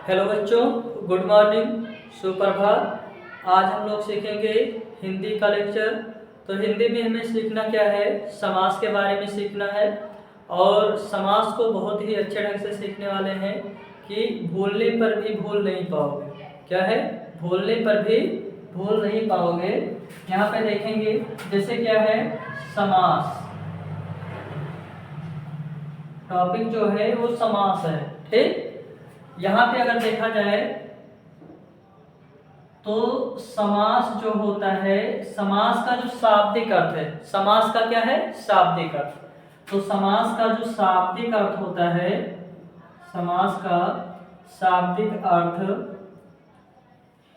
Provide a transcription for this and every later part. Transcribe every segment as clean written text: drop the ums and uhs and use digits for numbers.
Hello बच्चों, good morning, सुप्रभात। आज हम लोग सीखेंगे हिंदी का लेक्चर। तो हिंदी में हमें सीखना क्या है, समास के बारे में सीखना है। और समास को बहुत ही अच्छे ढंग से सीखने वाले हैं कि भूलने पर भी भूल नहीं पाओगे। क्या है, भूलने पर भी भूल नहीं पाओगे। यहाँ पे देखेंगे जैसे क्या है, समास। टॉपिक जो है वो समास है। ठीक, यहाँ पे अगर देखा जाए तो समास जो होता है, समास का जो शाब्दिक अर्थ है, समास का क्या है, शाब्दिक अर्थ। तो समास का जो शाब्दिक अर्थ होता है, समास का शाब्दिक अर्थ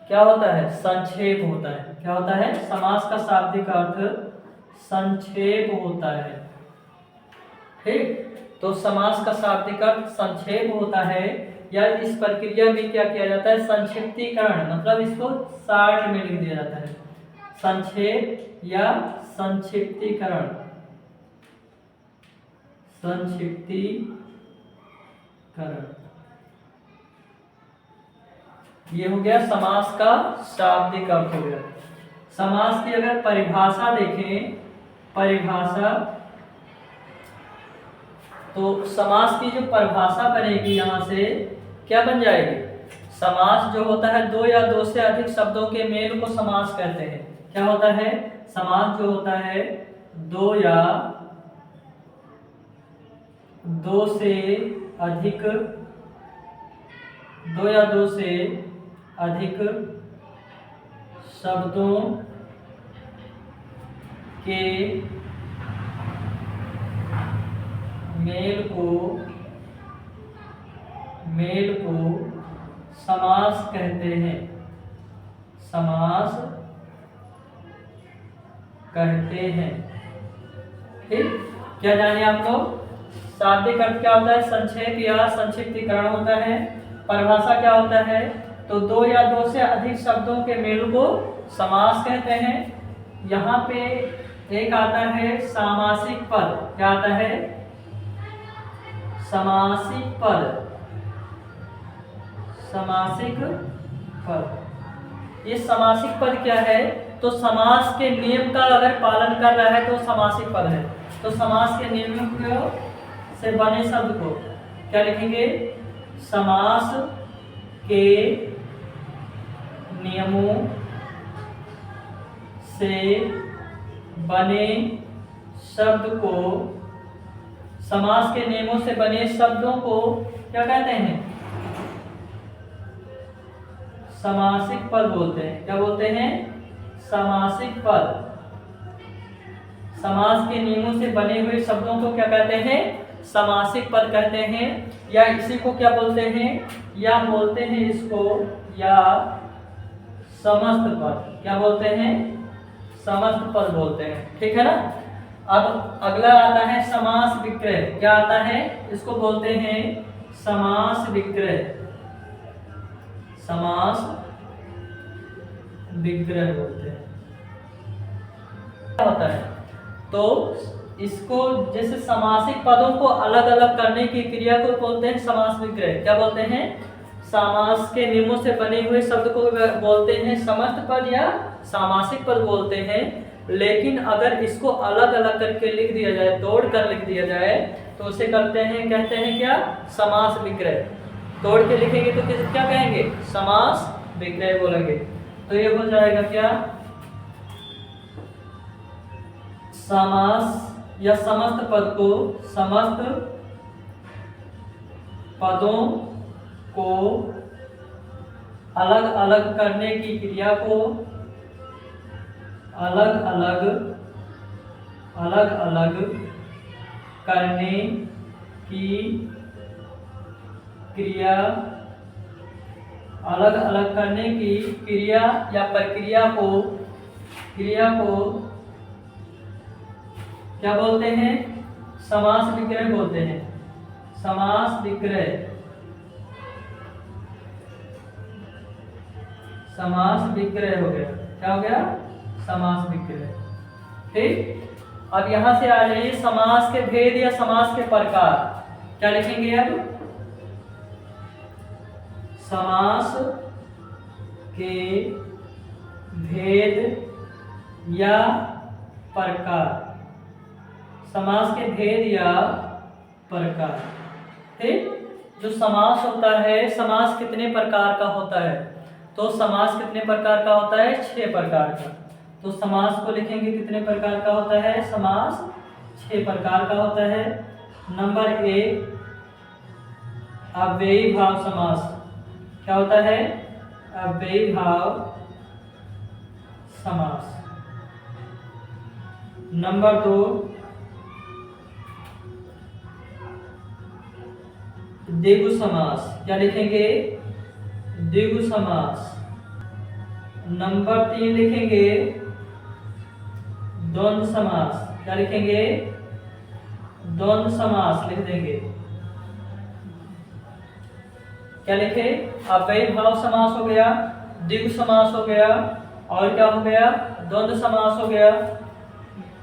क्या होता है, संक्षेप होता है। क्या होता है, समास का शाब्दिक अर्थ संक्षेप होता है। ठीक, तो समास का शाब्दिक अर्थ संक्षेप होता है, या इस प्रक्रिया में क्या किया जाता है, संक्षिप्तीकरण, मतलब इसको शार्ट में लिख दिया जाता है। संक्षेप या संक्षिप्तीकरण, संक्षिप्तीकरण, ये हो गया समास का शाब्दिक अर्थ हो गया। समास की अगर परिभाषा देखें, परिभाषा, तो समास की जो परिभाषा बनेगी यहाँ से क्या बन जाएगी, समास जो होता है दो या दो से अधिक शब्दों के मेल को समास कहते हैं। क्या होता है, समास जो होता है दो या दो से अधिक, दो या दो से अधिक शब्दों के मेल को समास कहते हैं, समास कहते हैं। ठीक, क्या जाने आप लोग, शाब्दिक अर्थ क्या होता है, संक्षेप या संक्षिप्तीकरण होता है। परिभाषा क्या होता है, तो दो या दो से अधिक शब्दों के मेल को समास कहते हैं। यहाँ पे एक आता है सामासिक पद। क्या आता है, समासिक पद, समासिक पद। ये समासिक पद क्या है, तो समास के नियम का अगर पालन कर रहा है तो समासिक पद है। तो समास के नियमों से बने शब्द को क्या लिखेंगे, समास के नियमों से बने शब्द को, समास के नियमों से बने शब्दों को क्या कहते हैं, समासिक पद बोलते हैं। क्या बोलते हैं, समासिक पद। समास के नियमों से बने हुए शब्दों को क्या कहते हैं, समासिक पद कहते हैं। या इसी को क्या बोलते हैं, या बोलते हैं इसको या समस्त पद। क्या बोलते हैं, समस्त पद बोलते हैं। ठीक है ना। अब अगला आता है समास विक्रय। क्या आता है, इसको बोलते हैं समास विक्रय, समास विग्रह बोलते हैं। क्या होता है, तो इसको जैसे समासिक पदों को अलग अलग करने की क्रिया को बोलते हैं समास विग्रह। क्या बोलते हैं, समास के नियमों से बने हुए शब्द को बोलते हैं समस्त पद या सामासिक पद बोलते हैं। लेकिन अगर इसको अलग अलग करके लिख दिया जाए, तोड़ कर लिख दिया जाए, तो उसे करते हैं, कहते हैं क्या, समास विग्रह। तोड़ के लिखेंगे तो क्या कहेंगे, समास विग्रह बोलेंगे। तो ये हो जाएगा क्या, समास या समस्त पद को, समस्त पदों को अलग अलग करने की क्रिया को, अलग अलग करने की क्रिया, अलग अलग करने की क्रिया या प्रक्रिया को, क्रिया को क्या बोलते हैं, समास विग्रह बोलते हैं। समास विग्रह, समास विग्रह हो गया। क्या हो गया, समास विग्रह। ठीक, अब यहां से आ जाइए समास के भेद या समास के प्रकार। क्या लिखेंगे अब, समास के भेद या प्रकार, समास के भेद या प्रकार। ठीक, जो समास होता है, समास कितने प्रकार का होता है? तो समास कितने प्रकार का होता है? 6 प्रकार का। तो समास को लिखेंगे कितने प्रकार का होता है? समास 6 प्रकार का होता है। नंबर 1 अव्ययी भाव समास। क्या होता है? अव्ययी भाव समास। नंबर 2 द्विगु समास। क्या लिखेंगे? द्विगु समास। नंबर 3 लिखेंगे द्वंद्व समास। क्या लिखेंगे? द्वंद्व समास लिख देंगे। क्या लिखे? अव्ययी भाव समास हो गया, द्विगु समास हो गया, और क्या हो गया? द्वंद्व समास हो गया।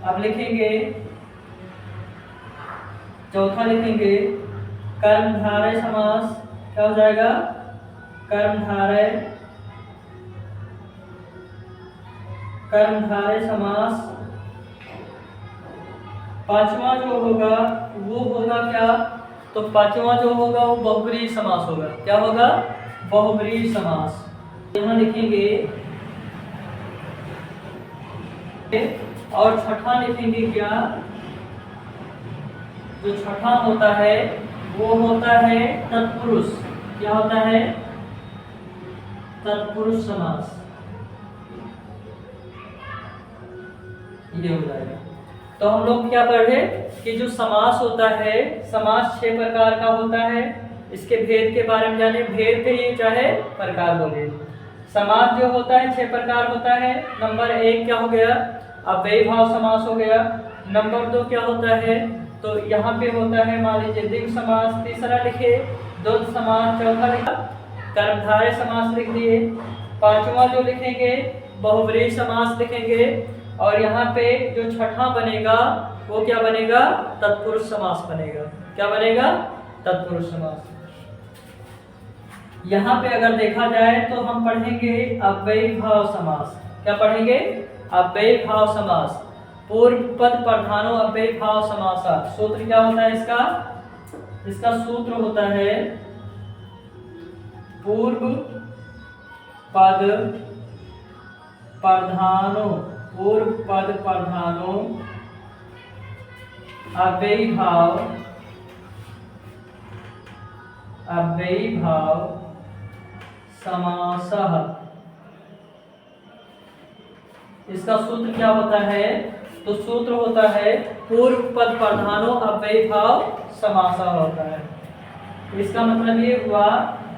अब लिखेंगे चौथा, लिखेंगे कर्मधारय समास। क्या हो जाएगा? कर्मधारय समास। पांचवा जो होगा वो होगा क्या? तो पांचवा जो होगा वो बहुब्रीहि समास होगा। क्या होगा? बहुब्रीहि समास। यहाँ लिखेंगे, और छठा लिखेंगे क्या? जो छठा होता है वो होता है तत्पुरुष। क्या होता है? तत्पुरुष समास। ये हो जाएगा। तो हम लोग क्या पढ़े कि जो समास होता है, समास 6 प्रकार का होता है। इसके भेद के बारे में जाने, भेद पे ही चाहे प्रकार बोले। समास जो होता है 6 प्रकार होता है। नंबर 1 क्या हो गया? अव्ययी भाव समास हो गया। नंबर 2 क्या होता है? तो यहाँ पे होता है, मान लीजिए द्विगु समास। तीसरा लिखे द्वंद्व समास। चौथा लिखा कर्मधारय समास लिख दिए। पांचवा जो लिखेंगे बहुब्रीहि समास लिखेंगे। और यहाँ पे जो छठा बनेगा वो क्या बनेगा? तत्पुरुष समास बनेगा। क्या बनेगा? तत्पुरुष समास। यहाँ पे अगर देखा जाए तो हम पढ़ेंगे अव्ययी भाव समास। क्या पढ़ेंगे? अव्ययी भाव समास। पूर्व पद प्रधानो अव्ययी भाव समासा। सूत्र क्या होता है इसका? इसका सूत्र होता है पूर्व पद प्रधानो, पूर्व पद प्रधानो अव्ययी भाव समासः। इसका सूत्र क्या होता है? तो सूत्र होता है पूर्व पद प्रधानो अव्ययी भाव समासः होता है। इसका मतलब ये हुआ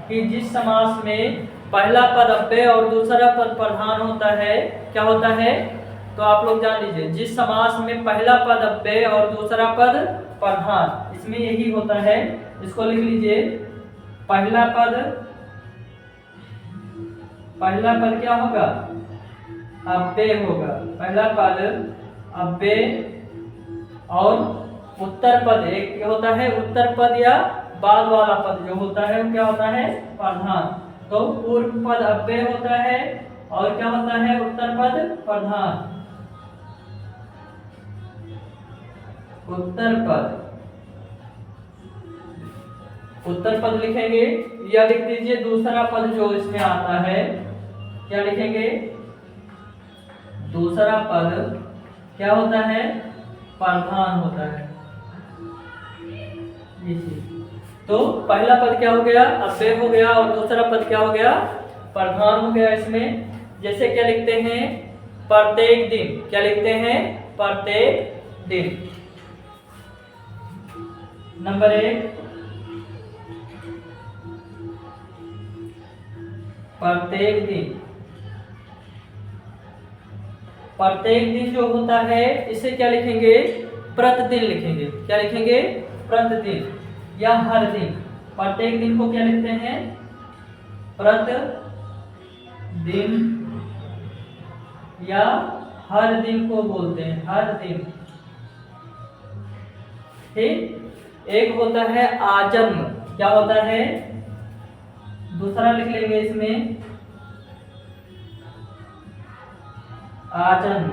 कि जिस समास में पहला पद अव्यय और दूसरा पद प्रधान होता है, क्या होता है? तो आप लोग जान लीजिए, जिस समास में पहला पद अव्यय और दूसरा पद प्रधान, इसमें यही होता है। इसको लिख लीजिए, पहला पद क्या होगा? अव्यय होगा। पहला पद अव्यय, और उत्तर पद एक क्या होता है? उत्तर पद या बाद वाला पद जो होता है वो क्या होता है? प्रधान। तो पूर्व पद अव्यय होता है और क्या होता है? उत्तर पद प्रधान। उत्तर पद लिखेंगे, या लिख दीजिए दूसरा पद जो इसमें आता है। क्या लिखेंगे? दूसरा पद क्या होता है? प्रधान होता है। तो पहला पद क्या हो गया? अव्यय हो गया, और दूसरा पद क्या हो गया? प्रधान हो गया। इसमें जैसे क्या लिखते हैं? प्रत्येक दिन। क्या लिखते हैं? प्रत्येक दिन। नंबर 1 प्रत्येक दिन। प्रत्येक दिन जो होता है इसे क्या लिखेंगे? प्रतिदिन लिखेंगे। क्या लिखेंगे? प्रतिदिन या हर दिन। प्रत्येक दिन को क्या लिखते हैं? प्रतिदिन या हर दिन को बोलते हैं, हर दिन। ठीक। एक होता है आजन्म। क्या होता है? दूसरा लिख लेंगे इसमें आजन।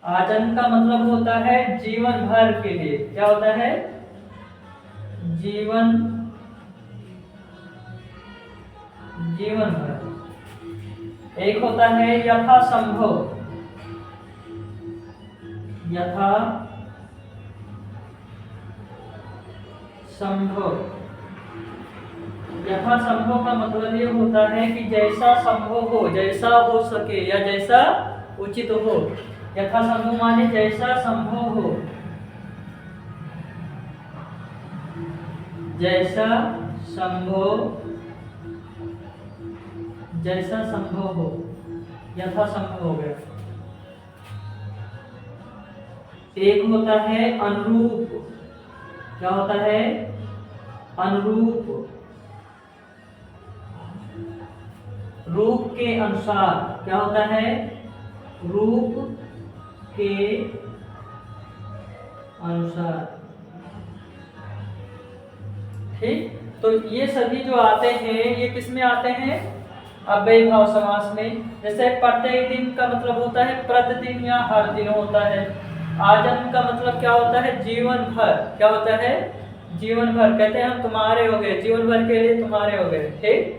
आजन का मतलब होता है जीवन भर के लिए। क्या होता है? जीवन भर। एक होता है यथा संभव। यथा संभव। यथा संभव का मतलब ये होता है कि जैसा संभव हो, जैसा हो सके या जैसा उचित हो। यथा संभव माने जैसा संभव हो, जैसा संभव, जैसा संभव हो, यथा संभव हो गया। एक होता है अनुरूप। क्या होता है? अनुरूप। रूप के अनुसार। क्या होता है? रूप के अनुसार। ठीक, तो ये सभी जो आते हैं ये किस में आते हैं? अव्ययी भाव समास में। जैसे प्रत्येक दिन का मतलब होता है प्रतिदिन या हर दिन होता है। आजन का मतलब क्या होता है? जीवन भर। क्या होता है? जीवन भर। कहते हैं हम तुम्हारे हो गए, जीवन भर के लिए तुम्हारे हो गए। ठीक।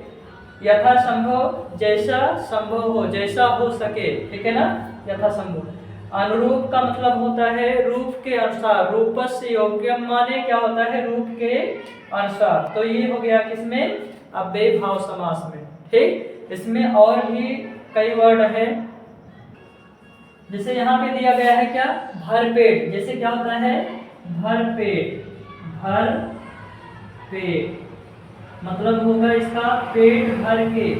यथा संभव, जैसा संभव हो, जैसा हो सके। ठीक है ना? यथा संभव। अनुरूप का मतलब होता है रूप के अनुसार। रूपस्य योग्यम माने क्या होता है? रूप के अनुसार। तो ये हो गया किसमें? अव्ययी भाव समास में। ठीक। इसमें और भी कई वर्ड है। जैसे यहाँ पे दिया गया है क्या? भरपेट। जैसे क्या होता है? भरपेट। भर पेट मतलब होगा इसका पेट भर के।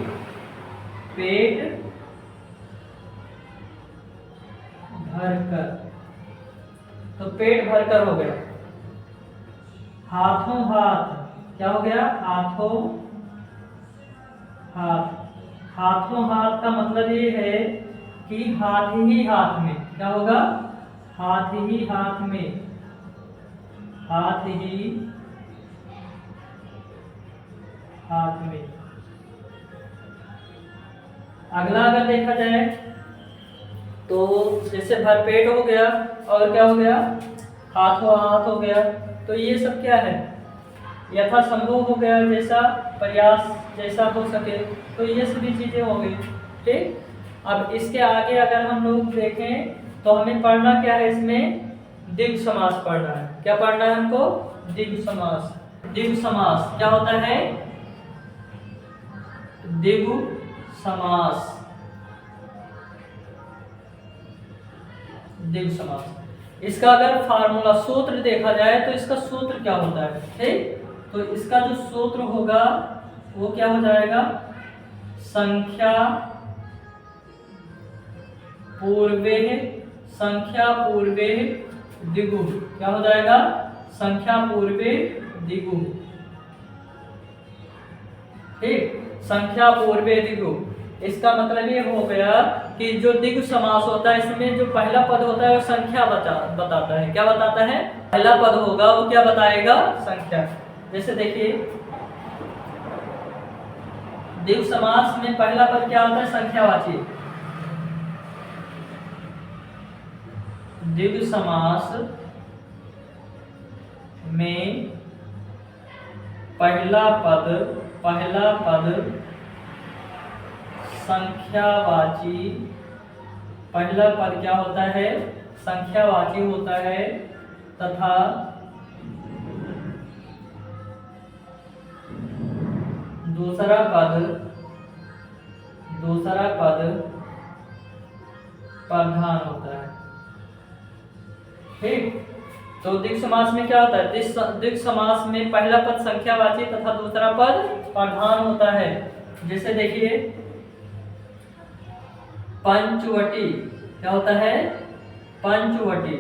पेट भर कर। तो पेट भर कर हो गया। हाथों हाथ। क्या हो गया? हाथों हाथ। हाथों हाथ का मतलब ये है कि हाथ ही हाथ में। क्या होगा? हाथ ही हाथ में। हाथ ही हाथ में। अगला अगर देखा जाए तो जैसे भरपेट हो गया और क्या हो गया? हाथों हाथ हो गया। तो ये सब क्या है? यथा संभव हो गया, जैसा प्रयास, जैसा हो सके। तो ये सभी चीजें हो गई। ठीक। अब इसके आगे अगर हम लोग देखें तो हमें पढ़ना क्या है? इसमें द्विगु समास पढ़ना है। क्या पढ़ना है हमको? द्विगु समास। द्विगु समास क्या होता है? द्विगु समास। द्विगु समास। इसका अगर फार्मूला सूत्र देखा जाए तो इसका सूत्र क्या होता है? ठीक। तो इसका जो सूत्र होगा वो क्या हो जाएगा? संख्या पूर्वे, संख्या पूर्वे द्विगु। क्या हो जाएगा? संख्या पूर्वे द्विगु। ठीक। संख्या पूर्वे द्विगु। इसका मतलब ये हो गया कि जो द्विगु समास होता है इसमें जो पहला पद होता है वो संख्या बताता है। क्या बताता है? पहला पद होगा वो क्या बताएगा? संख्या। जैसे देखिए द्विगु समास में पहला पद क्या होता है? संख्यावाची। द्विगु समास में पहला पद संख्यावाची। पहला पद क्या होता है? संख्यावाची होता है तथा दूसरा पद प्रधान होता है। ठीक। तो द्विगु समास में क्या होता है? द्विगु समास में पहला पद संख्यावाची तथा दूसरा पद प्रधान होता है। जैसे देखिए पंचवटी। क्या होता है? पंचवटी।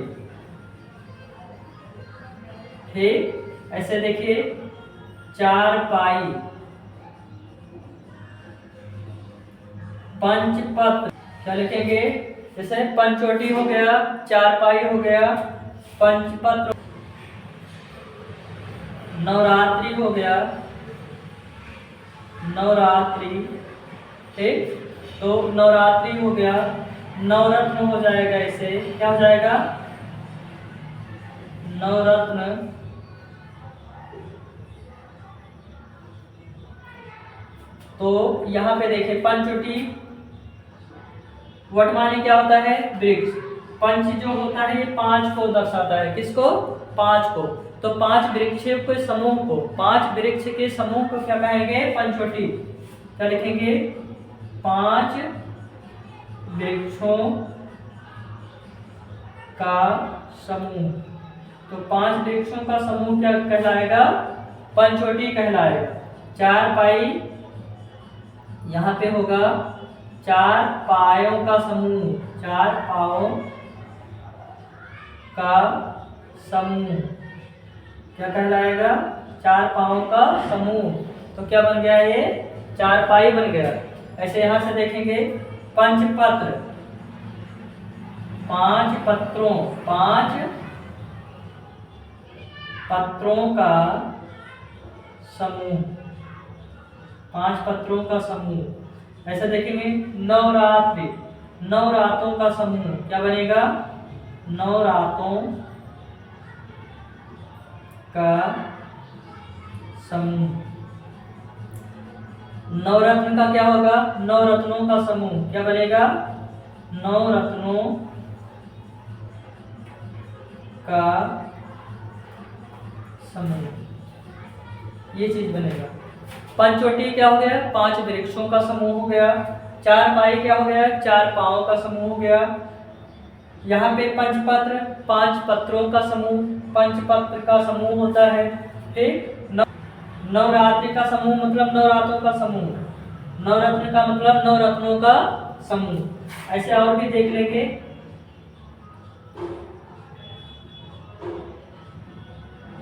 ठीक। ऐसे देखिए चारपाई। पंचपत्र। क्या लिखेंगे? जैसे पंचवटी हो गया, चारपाई हो गया, पंचपत्र, नवरात्रि हो गया, नवरात्रि। ठीक, तो नवरात्रि हो गया, नवरत्न हो जाएगा, इसे क्या हो जाएगा, नवरत्न। तो यहाँ पे देखिए पंचवटी, वट माने क्या होता है, वृक्ष। पंच जो होता है ये 5 को दर्शाता है, किसको, 5 को। तो 5 वृक्ष के समूह को, 5 वृक्ष के समूह को क्या कहेंगे, पंचवटी। क्या लिखेंगे, 5 वृक्षों का समूह। तो 5 वृक्षों का समूह क्या कहलाएगा, पंचवटी कहलाएगा। 4 पाई यहाँ पे होगा, 4 पायों का समूह, 4 पायों का समूह क्या कहलाएगा, 4 पायों का समूह। तो क्या बन गया, ये 4 पाई बन गया। ऐसे यहां से देखेंगे, पंचपत्र, 5 पत्रों, 5 पत्रों का समूह, 5 पत्रों का समूह। ऐसा देखेंगे, नवरात्रि, नवरातों का समूह क्या बनेगा, नवरातों का समूह। नवरत्न का क्या होगा, नवरत्नों का समूह क्या बनेगा, नवरत्नों का समूह, ये चीज बनेगा। पंचवटी क्या हो गया, 5 वृक्षों का समूह हो गया। 4 पाई क्या हो गया, 4 पाओं का समूह हो गया। यहाँ पे पंचपत्र, 5 पत्रों का समूह, पंचपत्र का समूह होता है। ठीक, नवरात्रि का समूह मतलब नवरात्रों का समूह, नवरत्न का मतलब नवरत्नों का समूह। ऐसे और भी देख लेंगे।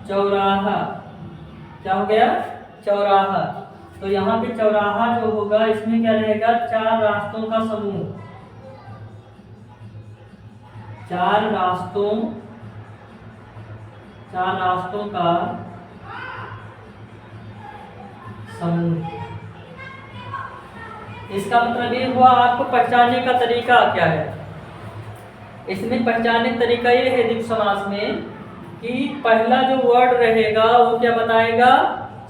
चौराहा क्या हो गया, चौराहा। तो यहाँ पे चौराहा जो होगा, इसमें क्या रहेगा, 4 रास्तों का समूह, 4 रास्तों का समूह। इसका मतलब ये हुआ, आपको पहचानने का तरीका क्या है। इसमें पहचानने का तरीका ये है द्विगु समास में कि पहला जो वर्ड रहेगा वो क्या बताएगा,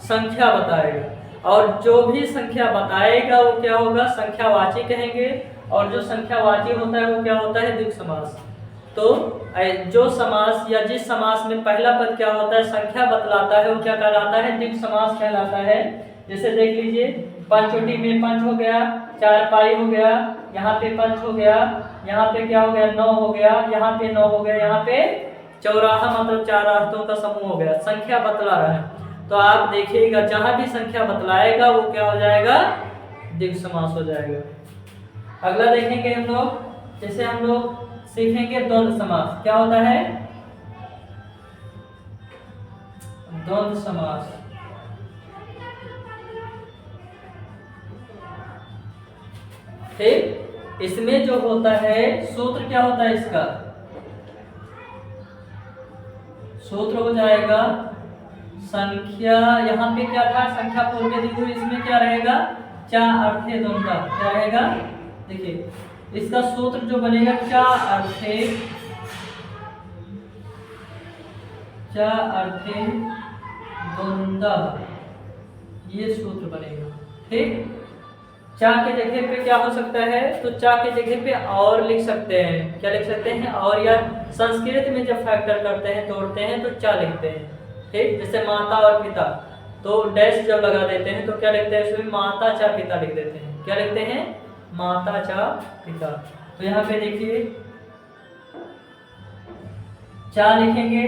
संख्या बताएगा, और जो भी संख्या बताएगा वो क्या होगा, संख्यावाची कहेंगे। और जो संख्यावाची होता है वो क्या होता है, द्विगु समास। तो जो समास या जिस समास में पहला पद क्या होता है, संख्या बतलाता है, वो क्या कहलाता है, द्विगु समास कहलाता है। जैसे देख लीजिए, पंचवटी में पंच हो गया, 4 पाई हो गया, यहाँ पे पंच हो गया, यहाँ पे क्या हो गया, 9 हो गया, यहाँ पे 9 हो गया, यहाँ पे चौराहा मतलब 4 रास्तों का समूह हो गया, संख्या बतला रहा है। तो आप देखिएगा, जहां भी संख्या बतलाएगा वो क्या हो जाएगा, द्विगु समास हो जाएगा। अगला देखेंगे हम लोग, जैसे हम लोग सीखेंगे द्वंद्व समास। क्या होता है, द्वंद्व समास। ठीक, इसमें जो होता है सूत्र क्या होता है, इसका सूत्र हो जाएगा संख्या। यहाँ पे क्या था, संख्या पूर्व द्विगु, इसमें क्या रहेगा, चा अर्थे द्वंद्व। क्या रहेगा, देखिए इसका सूत्र जो बनेगा, चा अर्थे द्वंद्व, ये सूत्र बनेगा। ठीक, चा के जगह पे क्या हो सकता है, तो चा के जगह पे और लिख सकते हैं। क्या लिख सकते हैं, और, या संस्कृत में जब फैक्टर करते हैं, तोड़ते हैं, तो चा लिखते हैं। ठीक, जैसे माता और पिता, तो डैश जब लगा देते हैं तो क्या लिखते हैं, उसमें माता चा पिता लिख देते हैं। क्या लिखते हैं, माता चा पिता। तो यहाँ पे देखिए, चा लिखेंगे,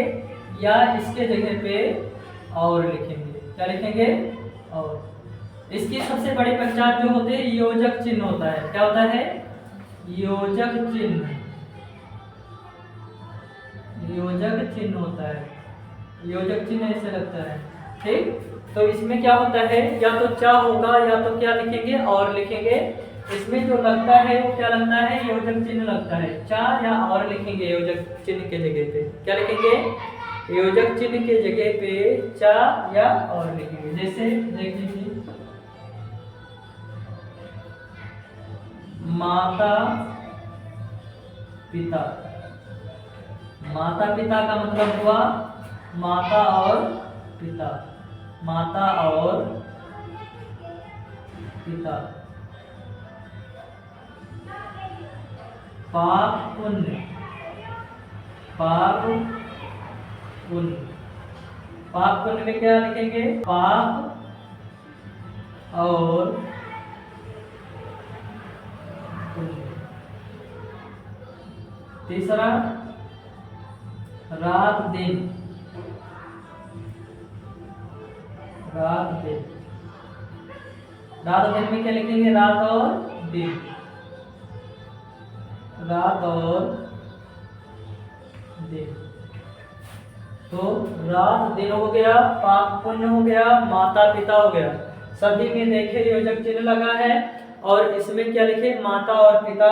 या इसके जगह पे और लिखेंगे। क्या लिखेंगे, और। इसकी सबसे बड़ी पहचान जो होती है, योजक चिन्ह होता है। क्या होता है, योजक चिन्ह, योजक चिन्ह होता है, योजक चिन्ह ऐसे लगता है। ठीक, तो इसमें क्या होता है, या तो चा होगा, या तो क्या लिखेंगे, और लिखेंगे। इसमें जो लगता है वो क्या लगता है, योजक चिन्ह लगता है। चा या और लिखेंगे योजक चिन्ह के जगह पे। क्या लिखेंगे, योजक चिन्ह के जगह पे चा या और लिखेंगे। जैसे देख लीजिए, माता पिता। माता पिता का मतलब हुआ माता और पिता, माता और पिता। पाप पुण्य, पाप पुण्य। पाप पुण्य में क्या लिखेंगे? पाप और पुण्य। तीसरा रात दिन, रात दिन। रात दिन में क्या लिखेंगे? रात और दिन, रात और दिन। तो रात दिन हो गया, पाप पुण्य हो गया, माता पिता हो गया। सभी में देखे योजक चिन्ह लगा है और इसमें क्या लिखे? माता और पिता।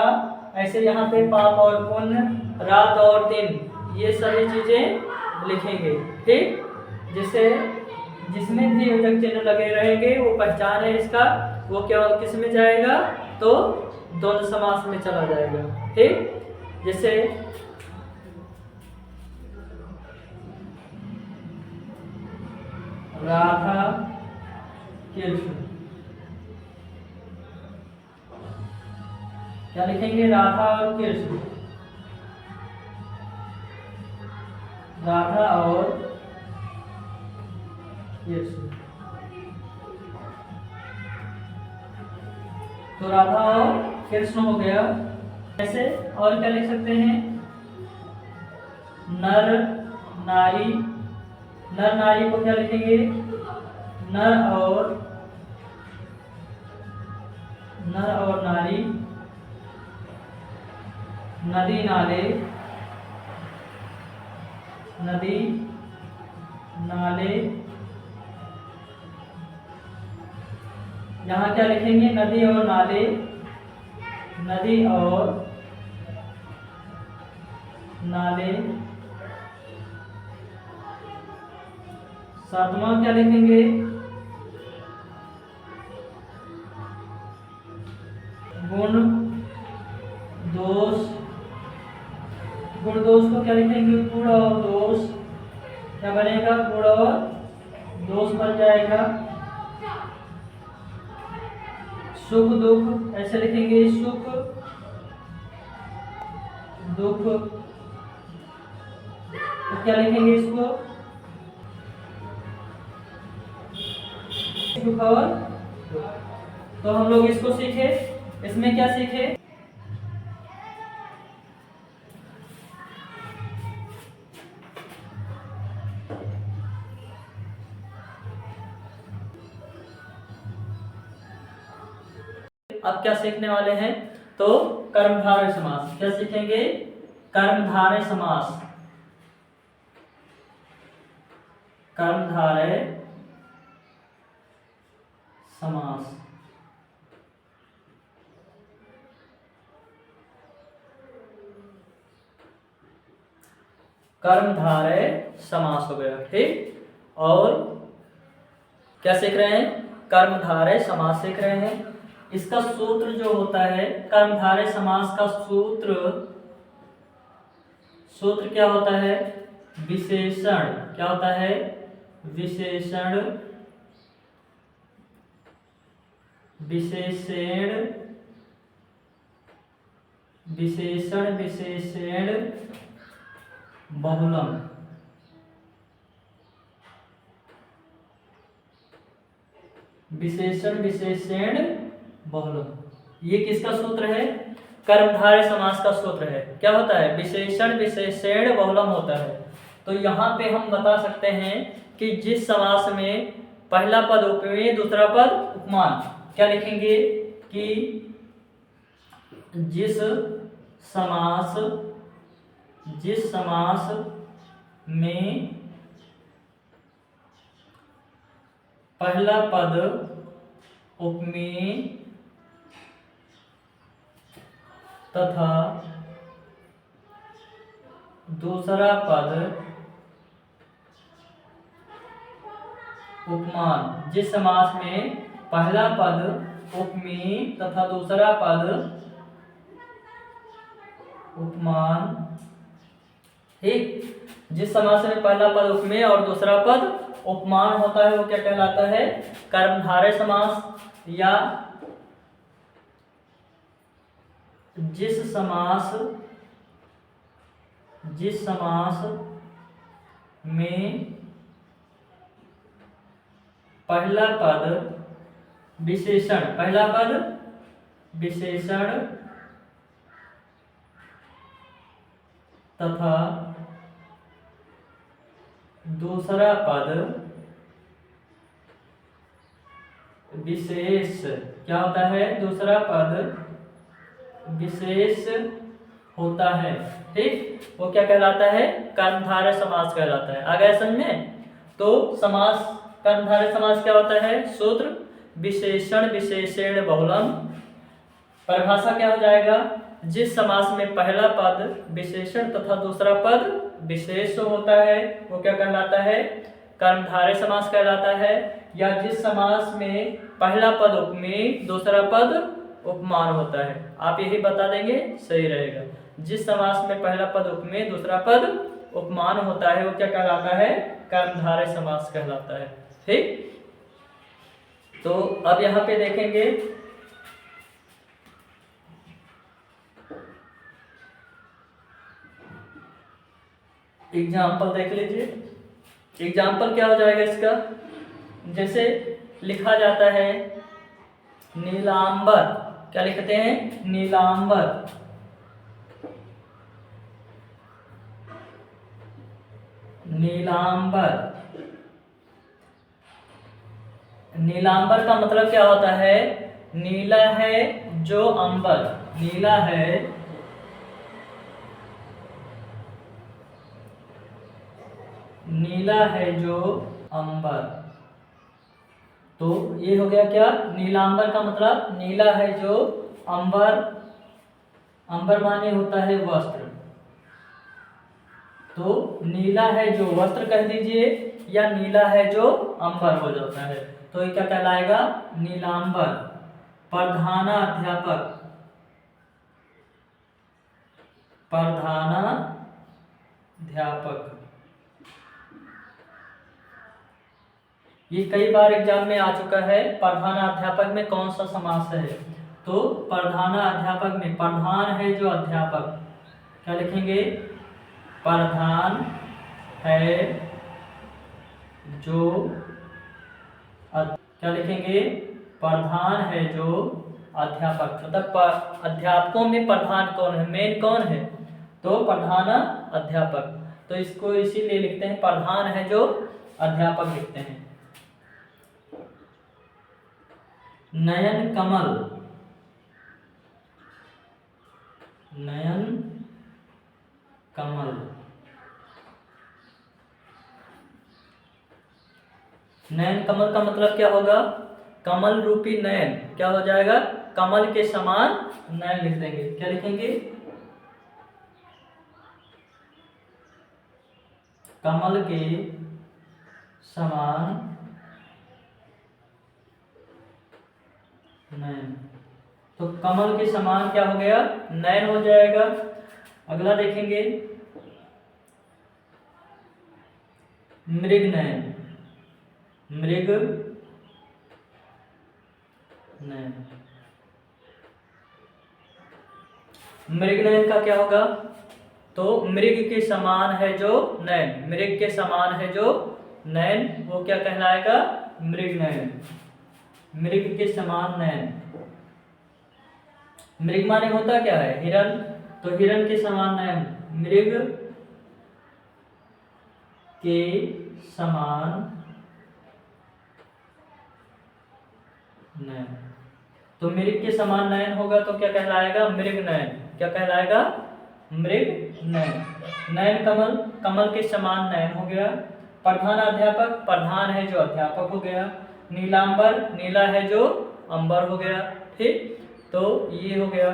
ऐसे यहाँ पे पाप और पुण्य, रात और दिन, ये सभी चीजें लिखेंगे। ठीक, जिससे जिसमें भी योजक चिन्ह लगे रहेंगे वो पहचान है इसका, वो क्या किस में जाएगा? तो द्वंद्व समास में चला जाएगा। ठीक, जैसे राधा कृष्ण, क्या लिखेंगे? राधा और कृष्ण, राधा और कृष्ण। तो राधा और कृष्ण हो गया। ऐसे और क्या लिख सकते हैं? नर नारी। नर नारी को क्या लिखेंगे? नर और नारी। नदी नाले, नदी नाले। यहाँ क्या लिखेंगे? नदी और नाले, नदी और नाले। सातवां क्या लिखेंगे? गुण दोष। गुण दोष को क्या लिखेंगे? गुण और दोष। क्या बनेगा? गुण और दोष बन जाएगा। सुख दुख ऐसे लिखेंगे, सुख दुख। तो क्या लिखेंगे इसको? सुख और दुख। तो हम लोग इसको सीखे। इसमें क्या सीखे? अब क्या सीखने वाले हैं? तो कर्मधारय समास। क्या सीखेंगे? कर्मधारय समास। कर्मधारय समास। कर्मधारय समास हो गया। ठीक, और क्या सीख रहे हैं? कर्मधारय समास सीख रहे हैं। इसका सूत्र जो होता है, कर्मधारय समास का सूत्र क्या होता है? विशेषण। क्या होता है? विशेषण। विशेषण विशेषण विशेषण बहुलम। विशेषण विशेषण बहुलम, ये किसका सूत्र है? कर्मधारय समास का सूत्र है। क्या होता है? विशेषण विशेषण बहुलम होता है। तो यहाँ पे हम बता सकते हैं कि जिस समास में पहला पद उपमेय, दूसरा पद उपमान, क्या लिखेंगे? कि जिस समास में पहला पद उपमेय तथा दूसरा पद उपमान। जिस समास में पहला पद उपमेय तथा दूसरा पद उपमान। ठीक, जिस समास में पहला पद उपमेय और दूसरा पद उपमान होता है वो क्या कहलाता है? कर्मधारय समास। या जिस समास में पहला पद विशेषण तथा दूसरा पद विशेष क्या होता है? दूसरा पद विशेष होता है। ठीक, वो क्या कहलाता है? कर्मधारय समास कहलाता है। आ गया समझ में? तो समास, कर्मधारय समास क्या होता है? सूत्र विशेषण विशेषण बहुलम। परिभाषा क्या हो जाएगा? जिस समास में पहला पद विशेषण तथा दूसरा पद विशेष होता है वो क्या कहलाता है? कर्मधारय समास कहलाता है। या जिस समास में पहला पद उपमेय दूसरा पद उपमान होता है। आप यही बता देंगे, सही रहेगा। जिस समास में पहला पद उपमेय दूसरा पद उपमान होता है वो क्या कहलाता है? कर्मधारय समास कहलाता है। ठीक, तो अब यहाँ पे देखेंगे एग्जाम्पल, देख लीजिए। एग्जाम्पल क्या हो जाएगा इसका? जैसे लिखा जाता है नीलांबर, क्या लिखते हैं? नीलांबर। नीलांबर, नीलांबर का मतलब क्या होता है? नीला है जो अंबर, नीला है जो अंबर। तो ये हो गया क्या? नीलांबर का मतलब नीला है जो अंबर। अंबर माने होता है वस्त्र। तो नीला है जो वस्त्र कह दीजिए या नीला है जो अंबर हो जाता है। तो ये क्या कहलाएगा? नीलांबर। प्रधानाध्यापक, ये कई बार एग्जाम में आ चुका है। प्रधानाध्यापक में कौन सा समास है? तो प्रधानाध्यापक में प्रधान है जो अध्यापक, क्या लिखेंगे? प्रधान है जो क्या लिखेंगे? प्रधान है जो अध्यापक। मतलब अध्यापकों में प्रधान कौन है? मेन कौन है? तो प्रधान अध्यापक। तो इसको इसीलिए लिखते हैं प्रधान है जो अध्यापक लिखते हैं। नयन कमल, नयन कमल। नयन कमल का मतलब क्या होगा? कमल रूपी नयन क्या हो जाएगा? कमल के समान नयन लिख देंगे। क्या लिखेंगे? कमल के समान नयन। तो कमल के समान क्या हो गया? नयन हो जाएगा। अगला देखेंगे मृग नयन, मृग नयन। मृग नयन का क्या होगा? तो मृग के समान है जो नयन, मृग के समान है जो नयन वो क्या कहलाएगा? मृग नयन। मृग के समान नयन। मृग माने होता क्या है? हिरण। तो हिरण के समान नयन, मृग के समान नयन। तो मृग के समान नयन होगा तो क्या कहलाएगा? मृग नयन। क्या कहलाएगा? मृग नयन। नयन कमल, कमल के समान नयन हो गया। प्रधानाध्यापक, प्रधान है जो अध्यापक हो गया। नीलांबर, नीला है जो अंबर हो गया। ठीक, तो ये हो गया।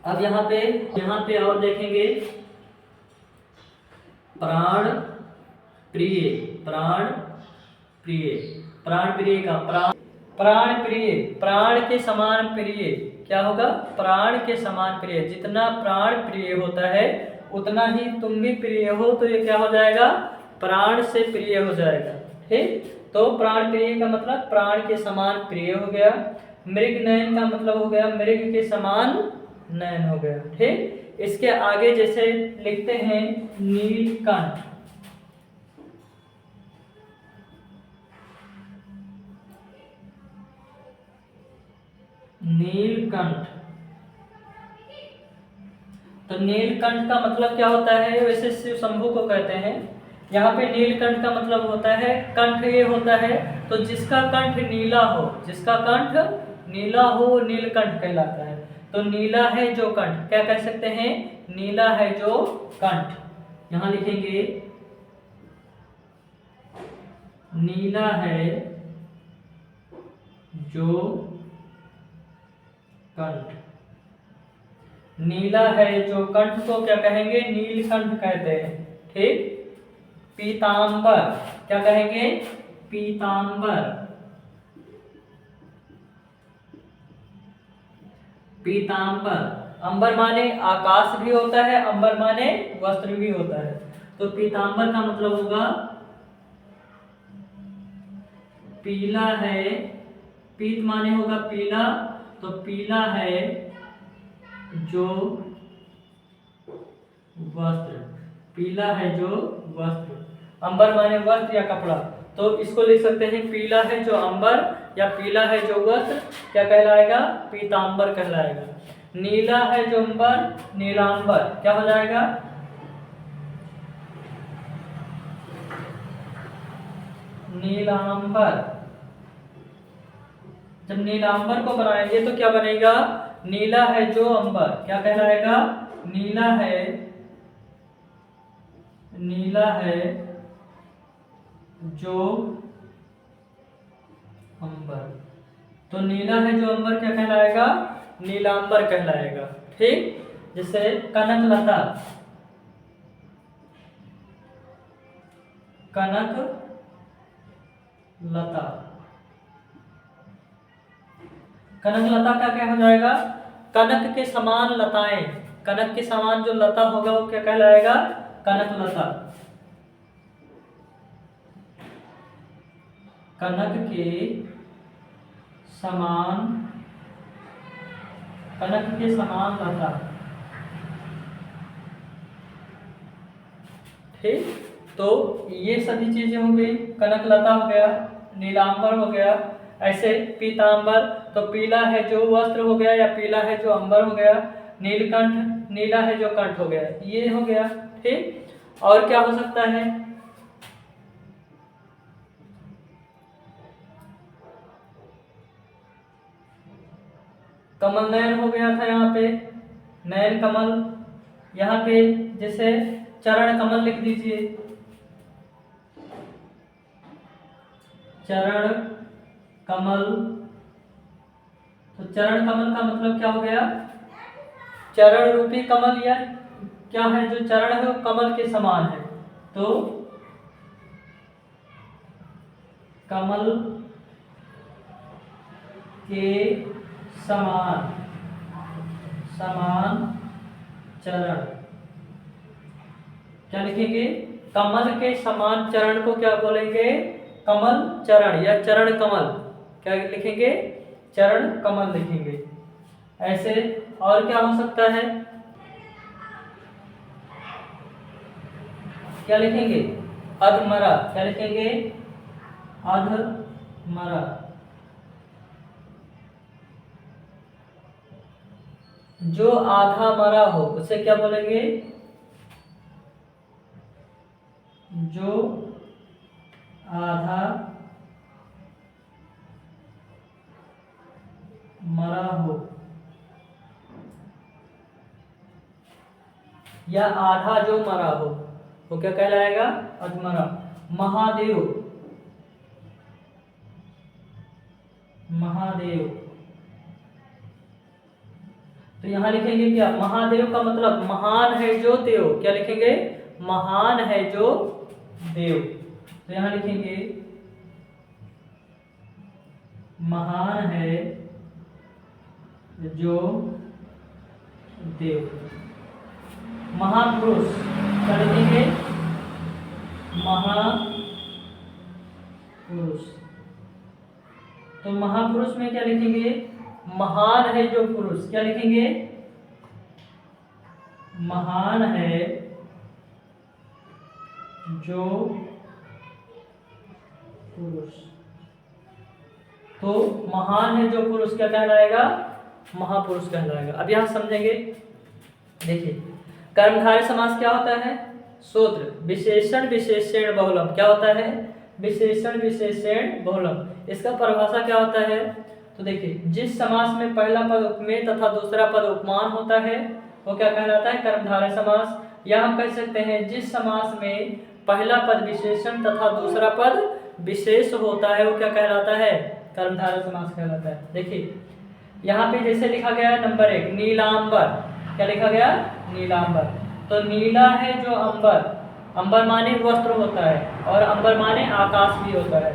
अब यहाँ पे और देखेंगे प्राण प्रिय, प्राण प्रिय। प्राण प्रिय का प्राण प्रिय, प्राण के समान प्रिय, क्या होगा, प्राण के समान प्रिय। जितना प्राण प्रिय होता है उतना ही तुम भी प्रिय हो, तो ये क्या हो जाएगा, प्राण से प्रिय हो जाएगा। ठीक, तो प्राण प्रिय का मतलब प्राण के समान प्रिय हो गया। मृग नयन का मतलब हो गया मृग के समान नयन हो गया। ठीक, इसके आगे जैसे लिखते हैं नीलकंठ। नीलकंठ, तो नीलकंठ का मतलब क्या होता है, वैसे शिव शंभू को कहते हैं। यहाँ पे नीलकंठ का मतलब होता है कंठ, ये होता है तो जिसका कंठ नीला हो, जिसका कंठ नीला हो नीलकंठ कहलाता है। तो नीला है जो कंठ, क्या कह सकते हैं, नीला है जो कंठ। यहाँ लिखेंगे नीला है जो कंठ। नीला है जो कंठ को क्या कहेंगे, नीलकंठ कहते हैं। ठीक, पीतांबर, क्या कहेंगे, पीतांबर। पीतांबर, अंबर माने आकाश भी होता है, अंबर माने वस्त्र भी होता है। तो पीतांबर का मतलब होगा पीला है, पीत माने होगा पीला, तो पीला है जो वस्त्र, पीला है जो वस्त्र। अंबर माने वस्त्र या कपड़ा, तो इसको लिख सकते हैं पीला है जो अंबर या पीला है जो वस्त्र, क्या कहलाएगा, पीतांबर कहलाएगा। नीला है जो अंबर, नीलांबर, क्या हो जाएगा, नीलांबर। जब नीलांबर को बनाएंगे तो क्या बनेगा, नीला है जो अंबर, क्या कहलाएगा, नीला है, नीला है जो अंबर। तो नीला है जो अंबर क्या कहलाएगा, नीलांबर कहलाएगा। ठीक, जैसे कनकलता, कनक लता, कनक लता का क्या हो जाएगा, कनक के समान लताएं, कनक के समान जो लता होगा वो क्या कहलाएगा, कनक लता। कनक के समान, कनक के समान लता। ठीक, तो ये सभी चीजें हो गई, कनक लता हो गया, नीलांबर हो गया। ऐसे पीतांबर, तो पीला है जो वस्त्र हो गया या पीला है जो अंबर हो गया। नीलकंठ, नीला है जो कंठ हो गया, ये हो गया। ठीक, और क्या हो सकता है, कमल नयन हो गया था यहाँ पे, नयन कमल। यहाँ पे जैसे चरण कमल लिख दीजिए, चरण कमल। तो चरण कमल का मतलब क्या हो गया, चरण रूपी कमल, या क्या है, जो चरण है वो कमल के समान है, तो कमल के समान, समान चरण, क्या लिखेंगे, कमल के समान चरण को क्या बोलेंगे, कमल चरण या चरण कमल, क्या लिखेंगे, चरण कमल लिखेंगे। ऐसे और क्या हो सकता है, क्या लिखेंगे, अधमरा, क्या लिखेंगे, अधमरा। जो आधा मरा हो उसे क्या बोलेंगे, जो आधा मरा हो, या आधा जो मरा हो वो क्या कहलाएगा, अधमरा। महादेव, महादेव, तो यहां लिखेंगे क्या, महादेव का मतलब महान है जो देव, क्या लिखेंगे, महान है जो देव। तो यहां लिखेंगे महान है जो देव। महापुरुष क्या लिखेंगे? महापुरुष। तो महापुरुष में क्या लिखेंगे? महान है जो पुरुष। क्या लिखेंगे? महान है जो पुरुष। तो महान है जो पुरुष क्या कहलाएगा? महापुरुष कहलाएगा। अब यहां समझेंगे, देखिए कर्मधारय समास क्या होता है? सूत्र विशेषण विशेषण बहुलम। क्या होता है? विशेषण विशेषण बहुलम। इसका परिभाषा क्या होता है? तो देखिए जिस समास में पहला पद उपमेय तथा दूसरा पद उपमान होता है वो क्या कहलाता है? कर्मधारय समास। या हम कह सकते हैं जिस समास में पहला पद विशेषण तथा दूसरा पद विशेष होता है वो क्या कहलाता है? कर्मधारय समास कहलाता है। देखिए यहाँ पे जैसे लिखा गया है नंबर 1 नीलांबर। क्या लिखा गया? नीलांबर। तो नीला है जो अंबर, अंबर माने वस्त्र होता है और अंबर माने आकाश भी होता है।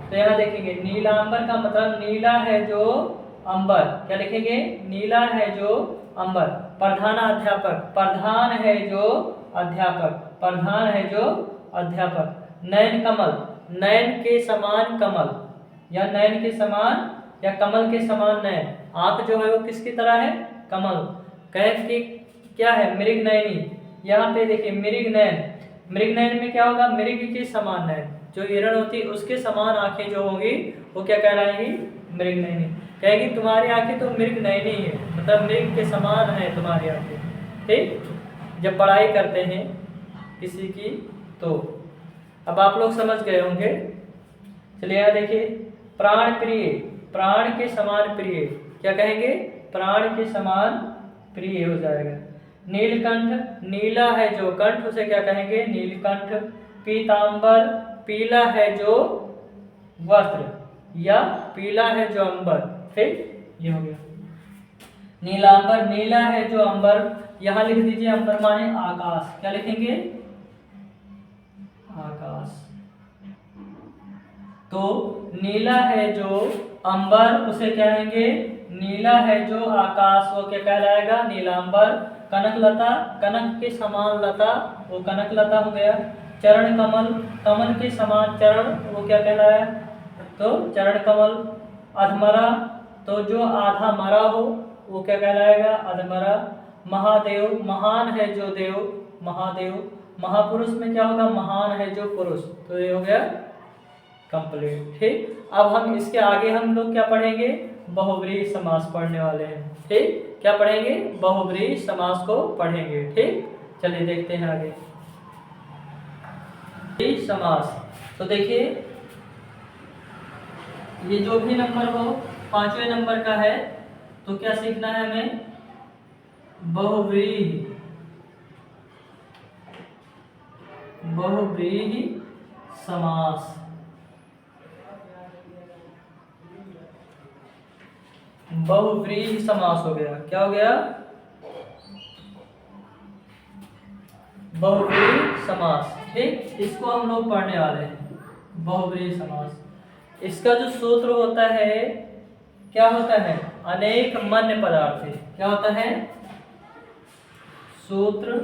तो यहाँ देखेंगे नीलांबर का मतलब नीला है जो अंबर। क्या लिखेंगे? नीला है जो अंबर। प्रधानाध्यापक, प्रधान है जो अध्यापक, प्रधान है जो अध्यापक। नयन कमल, नयन के समान कमल या नयन के समान या कमल के समान नयन। आंख जो है वो किसकी तरह है? कमल। कह कि क्या है? मृग नयनी। यहाँ पे देखिए मृग नयन, मृग नयन में क्या होगा? मृग के समान नयन, जो हिरण होती है उसके समान आंखें जो होंगी वो क्या कहलाएंगी? मृग नयनी। कहेगी तुम्हारी आंखें तो मृग नयनी है, मतलब मृग के समान है तुम्हारी आंखें। ठीक, जब पढ़ाई करते हैं किसी की तो अब आप लोग समझ गए होंगे। चलिए यहाँ देखिए प्राण प्रिय, प्राण के समान प्रिय। क्या कहेंगे? प्राण के समान प्रिय हो जाएगा। नीलकंठ, नीला है जो कंठ, उसे क्या कहेंगे? नीलकंठ। पीतांबर, पीला है जो वस्त्र या पीला है जो अंबर। ठीक, ये हो गया। नीलांबर, नीला है जो अंबर। यहां लिख दीजिए अंबर माने आकाश। क्या लिखेंगे? आकाश। तो नीला है जो अंबर उसे कहेंगे नीला है जो आकाश, वो क्या कहलाएगा? नीलांबर। कनकलता, कनक के समान लता, वो कनकलता हो गया। चरण कमल, कमल के समान चरण, वो क्या कहलाया? तो चरण कमल। अधमरा, तो जो आधा मरा हो वो क्या कहलाएगा? अधमरा। महादेव, महान है जो देव, महादेव। महापुरुष में क्या होगा? महान है जो पुरुष। तो ये हो गया कंप्लीट। ठीक, अब हम इसके आगे हम लोग क्या पढ़ेंगे? बहुव्रीहि समास पढ़ने वाले हैं। ठीक, क्या पढ़ेंगे? बहुव्रीहि समास को पढ़ेंगे। ठीक, चलिए देखते हैं आगे समास। तो देखिए ये जो भी नंबर हो 5वें नंबर का है तो क्या सीखना है हमें? बहुव्रीहि, बहुव्रीहि समास। बहुव्रीहि समास हो गया। क्या हो गया? बहुव्रीहि समास। ठीक, इसको हम लोग पढ़ने वाले हैं। बहुव्रीहि समास, इसका जो सूत्र होता है क्या होता है? अनेक मन्य पदार्थ। क्या होता है? सूत्र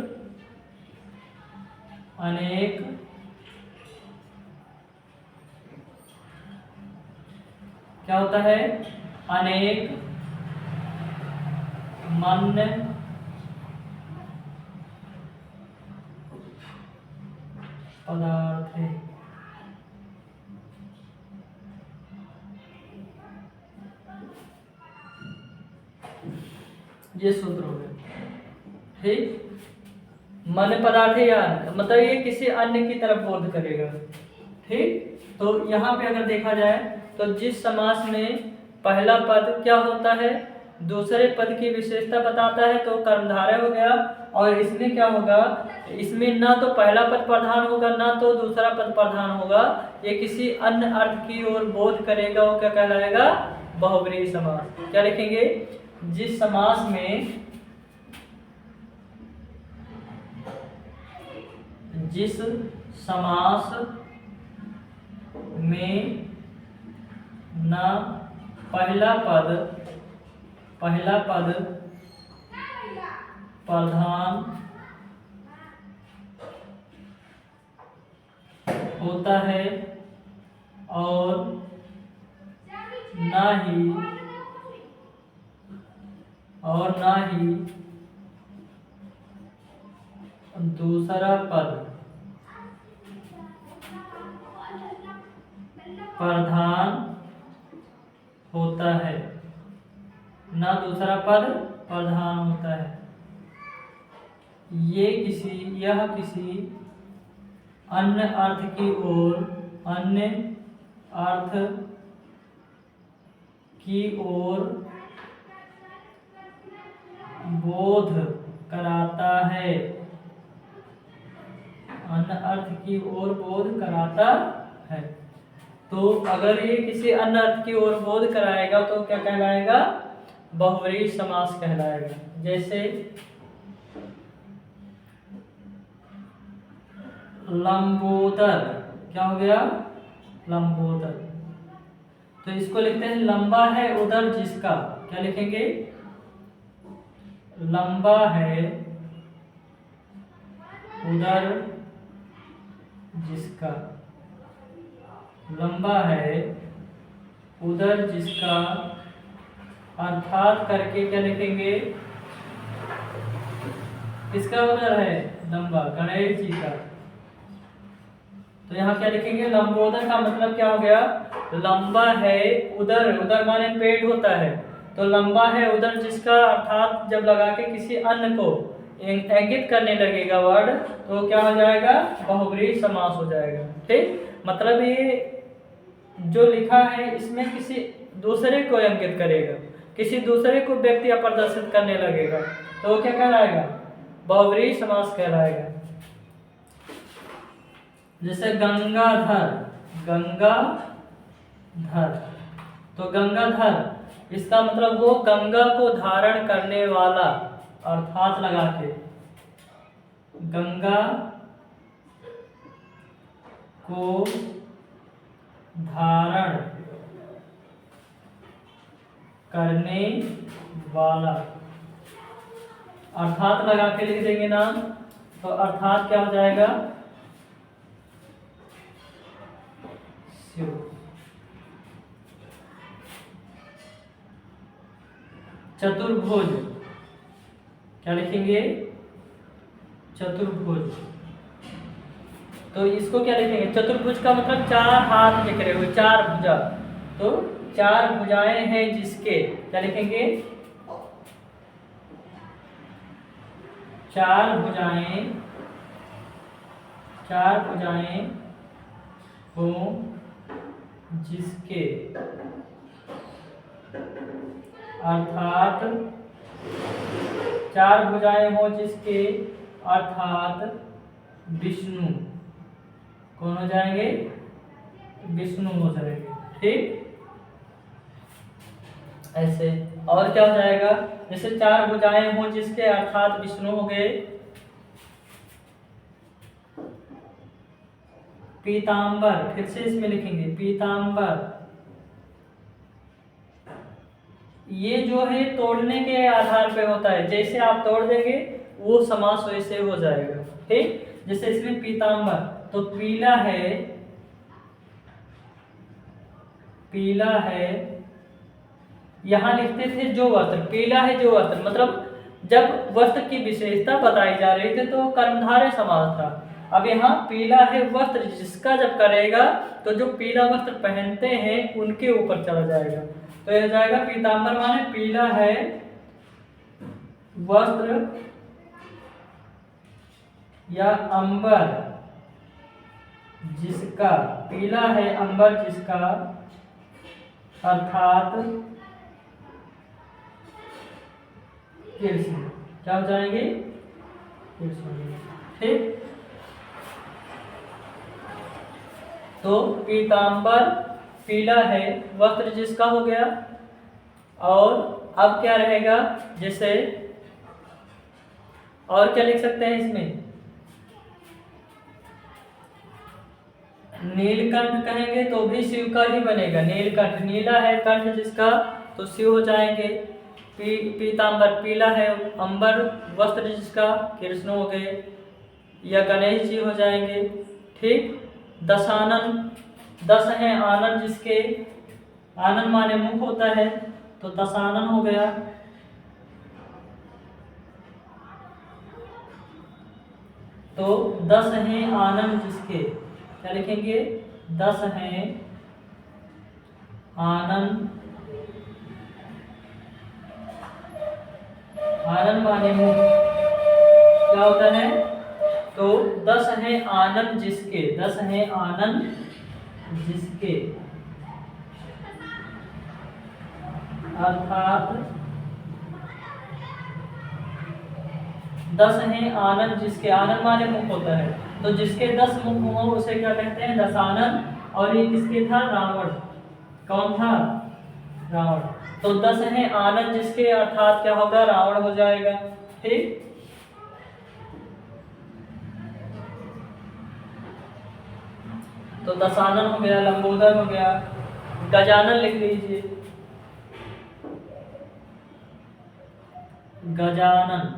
अनेक क्या होता है? अनेक मन्य पदार्थ। ये सूत्र हो गया। ठीक, मन्य पदार्थ या मतलब ये किसी अन्य की तरफ बोध करेगा। ठीक, तो यहाँ पे अगर देखा जाए तो जिस समास में पहला पद क्या होता है? दूसरे पद की विशेषता बताता है तो कर्मधारय हो गया। और इसमें क्या होगा? इसमें ना तो पहला पद प्रधान होगा ना तो दूसरा पद प्रधान होगा, ये किसी अन्य अर्थ की ओर बोध करेगा, वो क्या कहलाएगा? बहुव्रीहि समास। क्या लिखेंगे? जिस समास में न पहला पद पहला पद प्रधान होता है और ना ही दूसरा पद प्रधान होता है, ना दूसरा पद प्रधान होता है। यह किसी अन्य अर्थ की ओर बोध कराता है, अन्य अर्थ की ओर बोध कराता है। तो अगर ये किसी अन्य अर्थ की ओर बोध कराएगा तो क्या कहलाएगा? बहुव्रीहि समास कहलाएगा। जैसे लंबोदर, क्या हो गया? लंबोदर। तो इसको लिखते हैं लंबा है उदर जिसका, क्या लिखेंगे? लंबा है उदर जिसका, लंबा है उदर जिसका, अर्थात करके क्या लिखेंगे? किसका उदर है? लंबा, गणेश जी का। तो यहाँ क्या लिखेंगे? लंबोदर का मतलब क्या हो गया? लंबा है उदर, उदर माने पेट होता है, तो लंबा है उदर जिसका, अर्थात जब लगा के किसी अन्य को इंगित करने लगेगा वर्ड, तो क्या हो जाएगा? बहुव्रीहि समास हो जाएगा। ठीक, मतलब ये जो लिखा है इसमें किसी दूसरे को इंगित करेगा, किसी दूसरे को व्यक्ति प्रदर्शित करने लगेगा, तो वो क्या कहलाएगा? बहुव्रीहि समास कहलाएगा। जैसे गंगाधर, गंगाधर, तो गंगाधर इसका मतलब वो गंगा को धारण करने वाला, अर्थात लगा के गंगा को धारण करने वाला, अर्थात लगा के लिख देंगे नाम, तो अर्थात क्या हो जाएगा? शिव। चतुर्भुज, क्या लिखेंगे? चतुर्भुज। तो इसको क्या लिखेंगे? चतुर्भुज का मतलब चार हाथ निकले हुए, चार भुजा, तो चार भुजाएं हैं जिसके, क्या लिखेंगे? चार भुजाएं हो जिसके, अर्थात चार भुजाएं हो जिसके, अर्थात विष्णु। कौन हो जाएंगे? विष्णु हो जाएंगे। ठीक, ऐसे। और क्या हो जाएगा? जैसे चार भुजाएं हो जिसके, अर्थात विष्णु हो गए। पीतांबर, फिर से इसमें लिखेंगे पीतांबर। ये जो है तोड़ने के आधार पे होता है, जैसे आप तोड़ देंगे वो समास वैसे हो जाएगा। ठीक, जैसे इसमें पीतांबर, तो पीला है, यहाँ लिखते थे जो वस्त्र, पीला है जो वस्त्र, मतलब जब वस्त्र की विशेषता बताई जा रही थी तो कर्मधारय समास था। अब यहाँ पीला है वस्त्र जिसका जब करेगा तो जो पीला वस्त्र पहनते हैं उनके ऊपर चला जाएगा, तो यह जाएगा पीतांबर माने पीला है वस्त्र या अंबर जिसका, पीला है अंबर जिसका, अर्थात कृष्ण। क्या हो जाएंगे? कृष्ण। ठीक, तो पीतांबर पीला है वस्त्र जिसका हो गया। और अब क्या रहेगा? जैसे और क्या लिख सकते हैं इसमें? नीलकंठ कहेंगे तो भी शिव का ही बनेगा। नीलकंठ, नीला है कंठ जिसका, तो शिव हो जाएंगे। पीतांबर पीला है, अंबर वस्त्र जिसका, कृष्ण हो गए, या गणेश जी हो जाएंगे। ठीक। दशानन, दस है आनन जिसके, आनन माने मुख होता है, तो दशानन हो गया। तो 10 हैं आनन जिसके, क्या लिखेंगे, 10 हैं आनन, आनन माने मुख, क्या होता है, तो 10 हैं आनन जिसके, 10 हैं आनन जिसके, अर्थात 10 हैं आनन जिसके, आनन माने मुख होता है, तो जिसके 10 मुख हो उसे क्या कहते हैं, दशानन। और ये किसके था, रावण। कौन था, रावण। तो 10 हैं आनन जिसके, अर्थात क्या होगा, रावण हो जाएगा। ठीक। तो दशानन हो गया, लंबोदर हो गया। गजानन लिख लीजिए, गजानन,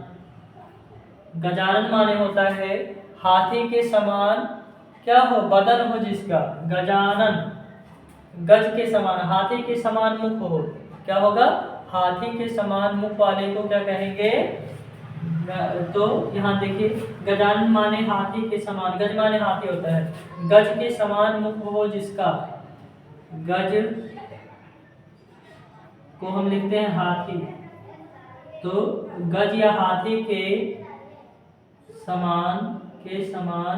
गजानन माने होता है हाथी के समान, क्या हो, बदन हो जिसका, गजानन, गज के समान, हाथी के समान मुख हो, क्या होगा, हाथी के समान मुख वाले को क्या कहेंगे। तो यहाँ देखिए, गजानन माने हाथी के समान, गज माने हाथी होता है, गज के समान मुख हो जिसका, गज को हम लिखते हैं हाथी, तो गज या हाथी के समान, के समान,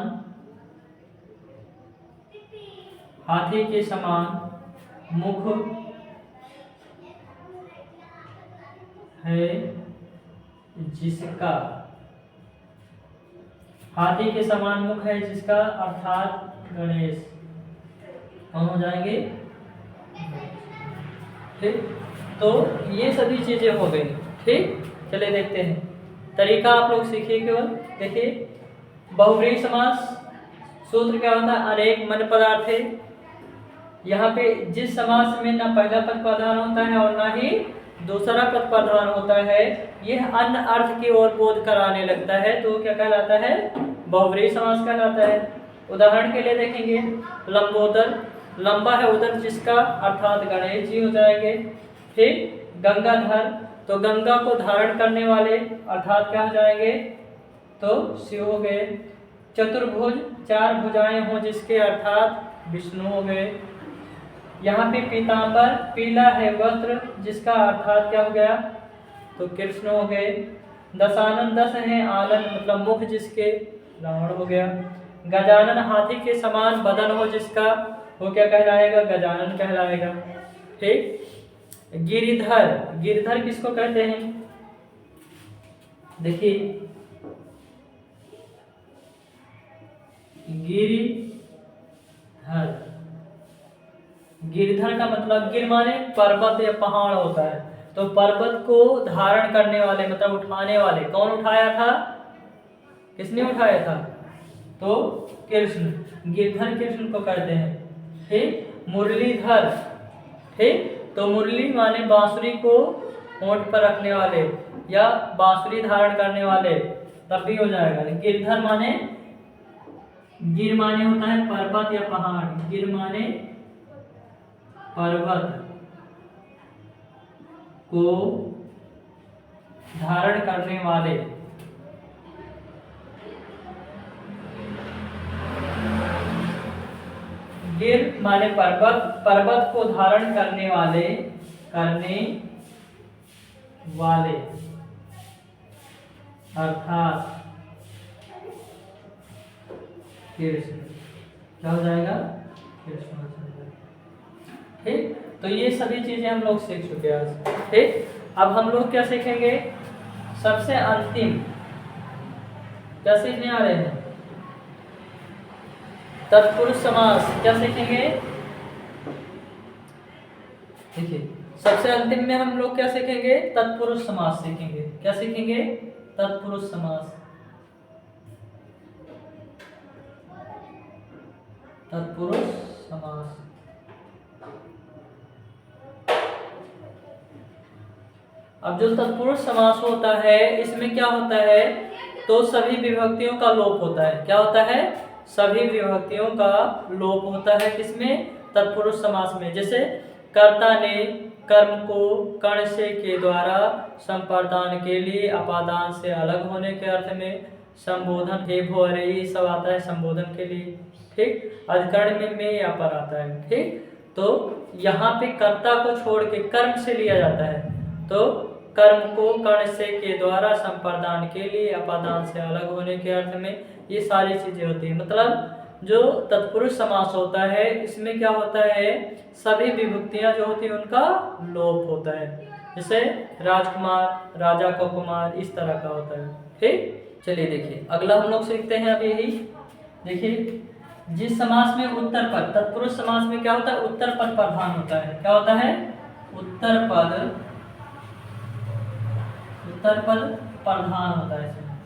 हाथी के समान मुख है जिसका, हाथी के समान मुख है जिसका, अर्थात गणेश। कौन हो जाएंगे, ठीक। तो ये सभी चीजें हो गई। ठीक। चले देखते हैं, तरीका आप लोग सीखिए केवल। देखिए, बहुव्रीहि समास सूत्र क्या होता है, अनेक मन पदार्थ है। यहाँ पे जिस समास में ना पहला पद प्रधान होता है और ना ही दूसरा पद प्रधान होता है, यह अन्य अर्थ की ओर बोध कराने लगता है, तो क्या कहलाता है, बहुव्रीहि समास कहलाता है। उदाहरण के लिए देखेंगे, लंबोदर, लंबा है उदर जिसका, अर्थात गणेश जी हो जाएंगे। ठीक। गंगाधर, तो गंगा को धारण करने वाले, अर्थात क्या हो जाएंगे, तो शिव हो गए। चतुर्भुज, चार भुजाएं हो जिसके, अर्थात विष्णु हो गए। यहाँ पे पीतांबर, पीला है वस्त्र जिसका, अर्थात क्या हो गया, तो कृष्ण हो गए। दशानन, 10 है आनन मतलब मुख जिसके, रावण हो गया। गजानन, हाथी के समान बदन हो जिसका, वो क्या कहलाएगा, गजानन कहलाएगा। ठीक। गिरिधर, गिरधर किसको कहते हैं, देखिए, गिरिधर, गिरधर का मतलब, गिर माने पर्वत या पहाड़ होता है, तो पर्वत को धारण करने वाले मतलब उठाने वाले, कौन उठाया था, किसने उठाया था, तो कृष्ण, गिरधर कृष्ण को कहते हैं। ठीक। मुरलीधर, ठीक, तो मुरली माने बांसुरी को होंठ पर रखने वाले या बांसुरी धारण करने वाले, तब भी हो जाएगा। गिरधर माने, गिर माने होता है पर्वत या पहाड़, गिर माने पर्वत को धारण करने वाले। गिर माने पर्वत, पर्वत को धारण करने वाले, करने वाले, अर्थात कृष्ण, क्या हो जाएगा, कृष्ण हो जाएगा। ठीक। तो ये सभी चीजें हम लोग सीख चुके हैं आज। ठीक। अब हम लोग क्या सीखेंगे, सबसे अंतिम क्या सीखने आ रहे हैं, तत्पुरुष समास। क्या सीखेंगे, देखिए, सबसे अंतिम में हम लोग क्या सीखेंगे, तत्पुरुष समास सीखेंगे। क्या सीखेंगे, तत्पुरुष समास, तत्पुरुष समास। अब जो तत्पुरुष समास होता है इसमें क्या होता है, तो सभी विभक्तियों का लोप होता है। क्या होता है, सभी विभक्तियों का लोप होता है किसमें, तत्पुरुष समास में। जैसे कर्ता ने कर्म को कर्ण से के द्वारा संप्रदान के लिए अपादान से अलग होने के अर्थ में, संबोधन हे भो अरे ये सब आता है संबोधन के लिए, ठीक। अधिकरण में या पर आता है, ठीक। तो यहाँ पे कर्ता को छोड़ के कर्म से लिया जाता है, तो कर्म को कर्ण से के द्वारा संप्रदान के लिए अपादान से अलग होने के अर्थ में, ये सारी चीजें होती है। मतलब जो तत्पुरुष समास होता है इसमें क्या होता है, सभी विभक्तियां जो होती है उनका लोप होता है। जैसे राजकुमार, राजा का कुमार, इस तरह का होता है, ठीक। चलिए देखिए अगला हम लोग सीखते हैं अब यही। देखिए जिस समास में उत्तर पद, तत्पुरुष समास में क्या होता है, उत्तर पद प्रधान होता है। क्या होता है, उत्तर पद प्रधान होता है इसमें,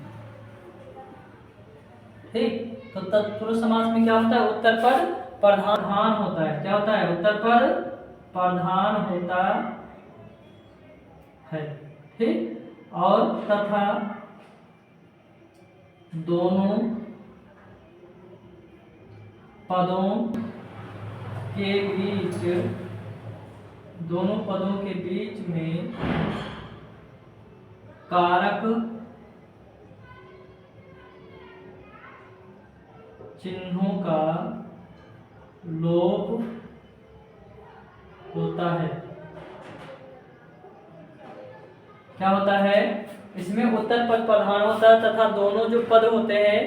ठीक। तो तत्पुरुष समास में क्या होता है, उत्तर पद प्रधान होता है। क्या होता है, उत्तर पद प्रधान होता है, ठीक। और तथा दोनों पदों के बीच में कारक चिन्हों का लोप होता है। क्या होता है, इसमें उत्तर पद प्रधान होता है तथा दोनों जो पद होते हैं,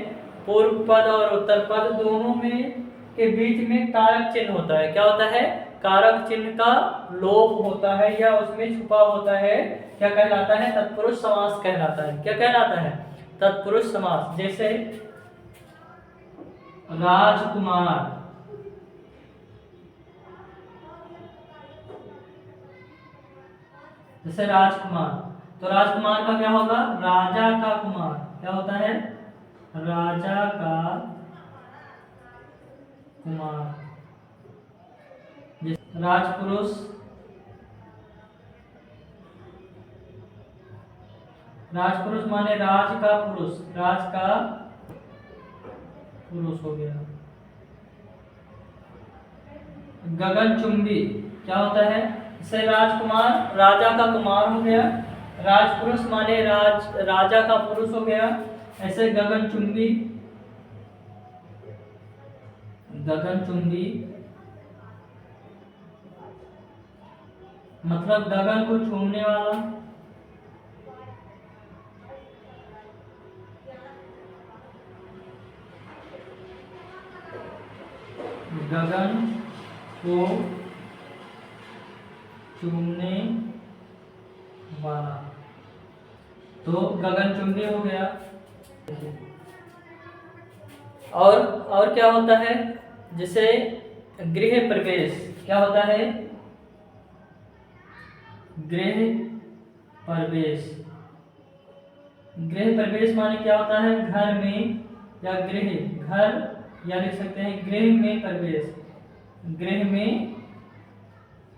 पूर्व पद और उत्तर पद, दोनों में के बीच में कारक चिन्ह होता है। क्या होता है, कारक चिन्ह का लोप होता है या उसमें छुपा होता है। क्या कहलाता है, तत्पुरुष समास कहलाता है। क्या कहलाता है, तत्पुरुष समास। जैसे राजकुमार, जैसे राजकुमार, तो राजकुमार का क्या होगा, राजा का कुमार। क्या होता है, राजा का कुमार। राजपुरुष, राजपुरुष माने राज का पुरुष, राज का पुरुष हो गया। गगनचुंबी क्या होता है, जैसे राजकुमार राजा का कुमार हो गया, राजपुरुष माने राजा का पुरुष हो गया। ऐसे गगनचुंबी, गगनचुंबी मतलब गगन को चूमने वाला। गगन को चूमने वाला, तो गगनचुंबी हो गया। और क्या होता है, जैसे गृह प्रवेश। क्या होता है, गृह प्रवेश। गृह प्रवेश माने क्या होता है, घर में या गृह, घर या लिख सकते हैं गृह में प्रवेश, गृह में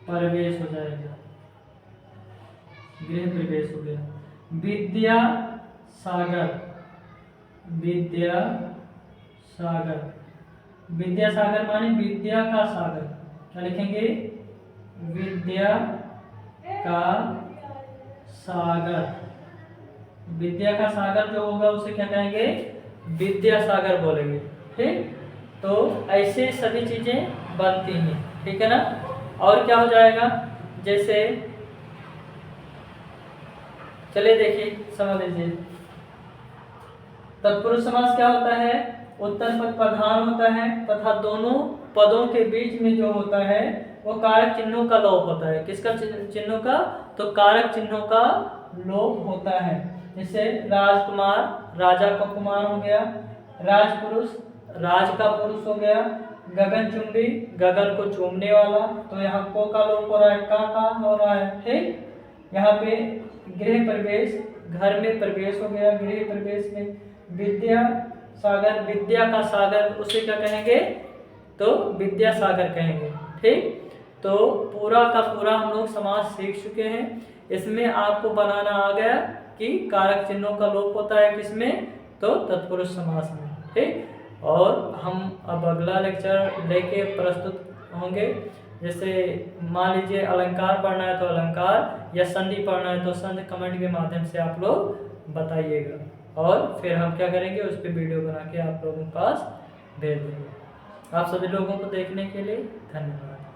प्रवेश हो जाएगा, गृह प्रवेश हो गया। विद्या सागर, विद्या सागर, विद्या सागर माने विद्या का सागर। क्या लिखेंगे, विद्या का सागर। विद्या का सागर जो होगा उसे क्या कहेंगे, विद्या सागर बोलेंगे, ठीक। तो ऐसे सभी चीजें बनती हैं, ठीक है ना। और क्या हो जाएगा, जैसे चलिए देखिए समझ लीजिए, तत्पुरुष समास क्या होता है, उत्तर पद प्रधान होता है तथा दोनों पदों के बीच में जो होता है वो कारक चिन्हों का लोप होता है। किसका चिन्हों का, तो कारक चिन्हों का लोप होता है। जैसे राजकुमार राजा का कुमार हो गया, राजपुरुष राज का पुरुष हो गया, गगनचुंबी गगन को चूमने वाला, तो यहाँ को का लोप हो रहा है, का हो रहा है, ठीक। यहाँ पे गृह प्रवेश, घर में प्रवेश हो गया, गृह प्रवेश में। विद्या सागर, विद्या का सागर उसे क्या कहेंगे, तो विद्या सागर कहेंगे, ठीक। तो पूरा का पूरा हम लोग समास सीख चुके हैं। इसमें आपको बनाना आ गया कि कारक चिन्हों का लोप होता है किसमें, तो तत्पुरुष समास में। ठीक, और हम अब अगला लेक्चर लेके प्रस्तुत होंगे। जैसे मान लीजिए अलंकार पढ़ना है तो अलंकार, या संधि पढ़ना है तो संधि कमेंट के माध्यम से आप लोग बताइएगा, और फिर हम क्या करेंगे उस पर वीडियो बना के आप लोगों के पास भेज देंगे। आप सभी लोगों को देखने के लिए धन्यवाद।